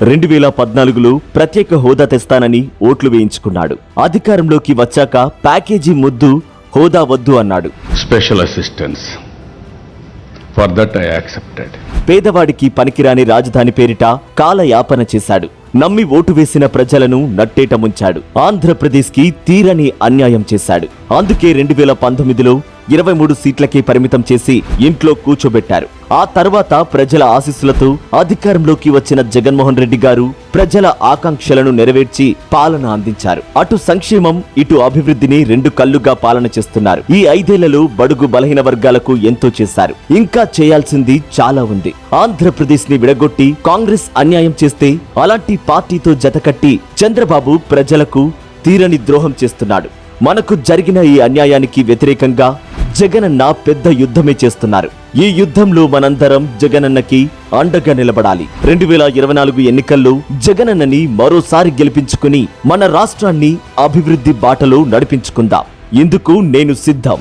2014లో ప్రత్యేక హోదా తెస్తానని ఓట్లు వేయించుకున్నాడు. అధికారంలోకి వచ్చాక ప్యాకేజీ ముద్దు, హోదా వద్దు అన్నాడు. Special assistance for that I accepted. పేదవాడికి పనికిరాని రాజధాని పేరిట కాలయాపన చేశాడు. నమ్మి ఓటు వేసిన ప్రజలను నట్టేట ముంచాడు. ఆంధ్రప్రదేశ్కి తీరని అన్యాయం చేశాడు. అందుకే 2019లో 23 సీట్లకే పరిమితం చేసి ఇంట్లో కూర్చోబెట్టారు. ఆ తర్వాత ప్రజల ఆశీస్సులతో అధికారంలోకి వచ్చిన జగన్మోహన్ రెడ్డి గారు ప్రజల ఆకాంక్షలను నెరవేర్చి పాలన అందించారు. అటు సంక్షేమం, ఇటు అభివృద్ధిని 2 కళ్లుగా పాలన చేస్తున్నారు. ఈ 5 ఏళ్లలో బడుగు బలహీన వర్గాలకు ఎంతో చేశారు. ఇంకా చేయాల్సింది చాలా ఉంది. ఆంధ్రప్రదేశ్ ని విడగొట్టి కాంగ్రెస్ అన్యాయం చేస్తే అలాంటి పార్టీతో జతకట్టి చంద్రబాబు ప్రజలకు తీరని ద్రోహం చేస్తున్నాడు. మనకు జరిగిన ఈ అన్యాయానికి వ్యతిరేకంగా జగనన్న పెద్ద యుద్ధమే చేస్తున్నారు. ఈ యుద్ధంలో మనందరం జగనన్నకి అండగా నిలబడాలి. 2024 ఎన్నికల్లో జగనన్నని మరోసారి గెలిపించుకుని మన రాష్ట్రాన్ని అభివృద్ధి బాటలో నడిపించుకుందాం. ఇందుకు నేను సిద్ధం.